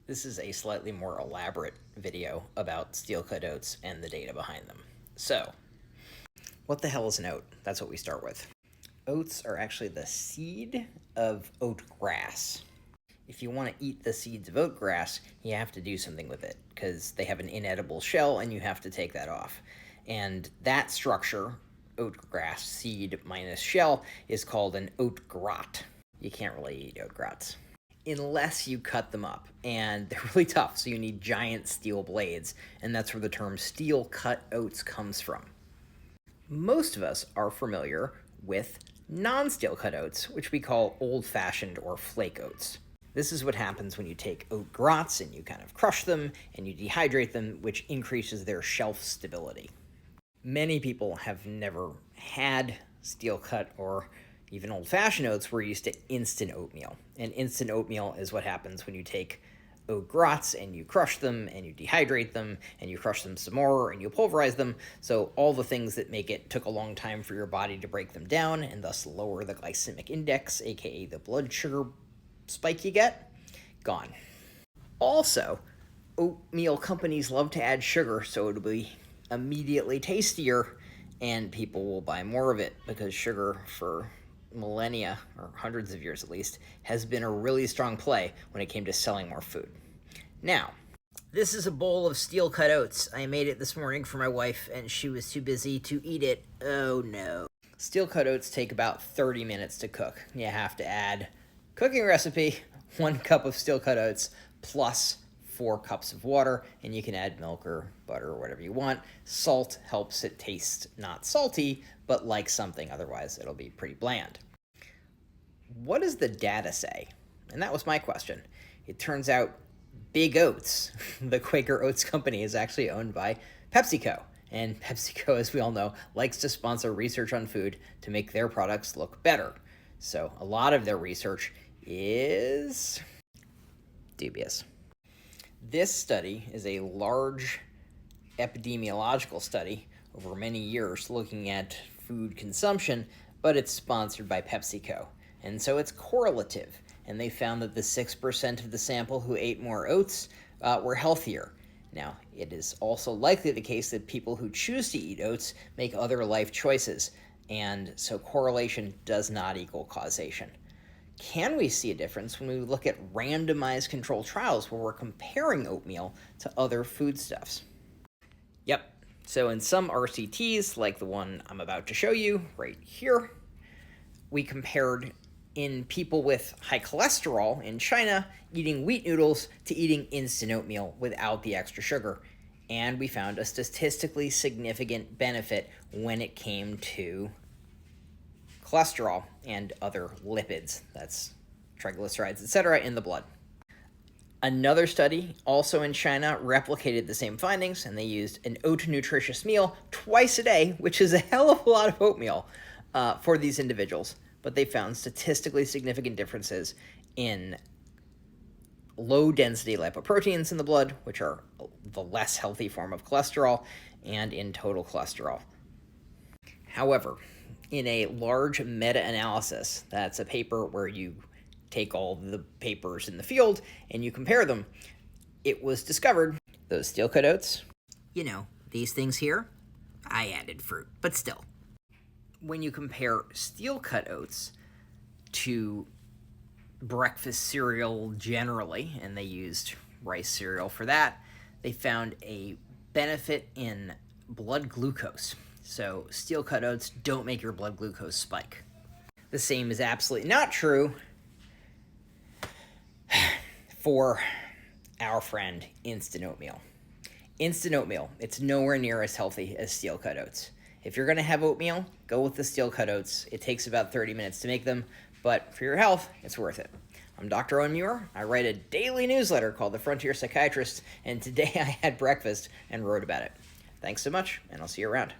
This is a slightly more elaborate video about steel-cut oats and the data behind them. So, what the hell is an oat? That's what we start with. Oats are actually the seed of oat grass. If you want to eat the seeds of oat grass, you have to do something with it because they have an inedible shell and you have to take that off. And that structure, oat grass seed minus shell, is called an oat grot. You can't really eat oat grots unless you cut them up, and they're really tough, so you need giant steel blades, and that's where the term steel-cut oats comes from. Most of us are familiar with non-steel-cut oats, which we call old-fashioned or flake oats. This is what happens when you take oat grots and you kind of crush them and you dehydrate them, which increases their shelf stability. Many people have never had steel-cut or even old-fashioned oats. We're used to instant oatmeal. And instant oatmeal is what happens when you take oat grots and you crush them and you dehydrate them and you crush them some more and you pulverize them. So all the things that make it took a long time for your body to break them down and thus lower the glycemic index, aka the blood sugar spike you get, gone. Also, oatmeal companies love to add sugar, so it'll be immediately tastier and people will buy more of it because sugar for millennia, or hundreds of years at least, has been a really strong play when it came to selling more food. Now, this is a bowl of steel-cut oats. I made it this morning for my wife and she was too busy to eat it. Oh no. Steel-cut oats take about 30 minutes to cook. You have to add cooking recipe, 1 cup of steel-cut oats plus 4 cups of water, and you can add milk or butter or whatever you want. Salt helps it taste not salty, but like something, otherwise it'll be pretty bland. What does the data say? And that was my question. It turns out Big Oats, the Quaker Oats company, is actually owned by PepsiCo. And PepsiCo, as we all know, likes to sponsor research on food to make their products look better. So a lot of their research is dubious. This study is a large epidemiological study over many years looking at food consumption, but it's sponsored by PepsiCo. And so it's correlative. And they found that the 6% of the sample who ate more oats were healthier. Now, it is also likely the case that people who choose to eat oats make other life choices. And so correlation does not equal causation. Can we see a difference when we look at randomized controlled trials where we're comparing oatmeal to other foodstuffs? Yep. So in some RCTs, like the one I'm about to show you right here, we compared in people with high cholesterol in China eating wheat noodles to eating instant oatmeal without the extra sugar. And we found a statistically significant benefit when it came to cholesterol and other lipids, that's triglycerides, etc., in the blood. Another study, also in China, replicated the same findings, and they used an oat nutritious meal twice a day, which is a hell of a lot of oatmeal for these individuals. But they found statistically significant differences in low-density lipoproteins in the blood, which are the less healthy form of cholesterol, and in total cholesterol. However, in a large meta-analysis, that's a paper where you take all the papers in the field and you compare them, it was discovered those steel-cut oats, these things here, I added fruit, but still. When you compare steel-cut oats to breakfast cereal generally, and they used rice cereal for that, they found a benefit in blood glucose. So steel-cut oats don't make your blood glucose spike. The same is absolutely not true for our friend instant oatmeal. Instant oatmeal, it's nowhere near as healthy as steel-cut oats. If you're going to have oatmeal, go with the steel-cut oats. It takes about 30 minutes to make them, but for your health, it's worth it. I'm Dr. Owen Muir. I write a daily newsletter called the Frontier Psychiatrists, and today I had breakfast and wrote about it. Thanks so much, and I'll see you around.